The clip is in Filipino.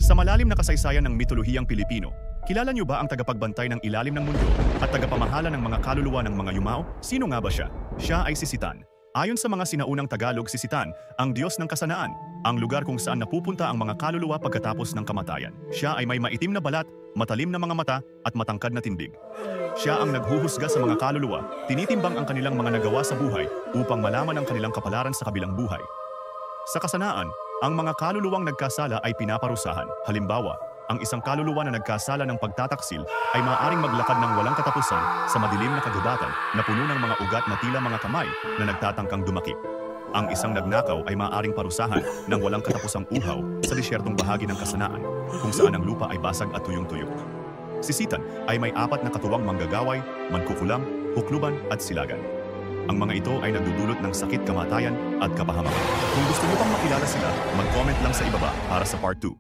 Sa malalim na kasaysayan ng mitolohiyang Pilipino, kilala niyo ba ang tagapagbantay ng ilalim ng mundo at tagapamahala ng mga kaluluwa ng mga yumao? Sino nga ba siya? Siya ay si Sitan. Ayon sa mga sinaunang Tagalog, si Sitan, ang Diyos ng kasanaan, ang lugar kung saan napupunta ang mga kaluluwa pagkatapos ng kamatayan. Siya ay may maitim na balat, matalim na mga mata at matangkad na tindig. Siya ang naghuhusga sa mga kaluluwa, tinitimbang ang kanilang mga nagawa sa buhay upang malaman ang kanilang kapalaran sa kabilang buhay. Sa kasanaan, ang mga kaluluwang nagkasala ay pinaparusahan. Halimbawa, ang isang kaluluwa na nagkasala ng pagtataksil ay maaaring maglakad ng walang katapusan sa madilim na kagubatan na puno ng mga ugat na tila mga kamay na nagtatangkang dumakip. Ang isang nagnakaw ay maaaring parusahan ng walang katapusang uhaw sa disyertong bahagi ng kasanaan, kung saan ang lupa ay basag at tuyong-tuyo. Si Sitan ay may 4 na katuwang manggagaway, mankukulam, hukluban at silagan. Ang mga ito ay nagdudulot ng sakit, kamatayan at kapahamakan. Kung gusto niyo pang makilala sila, mag-comment lang sa ibaba para sa part 2.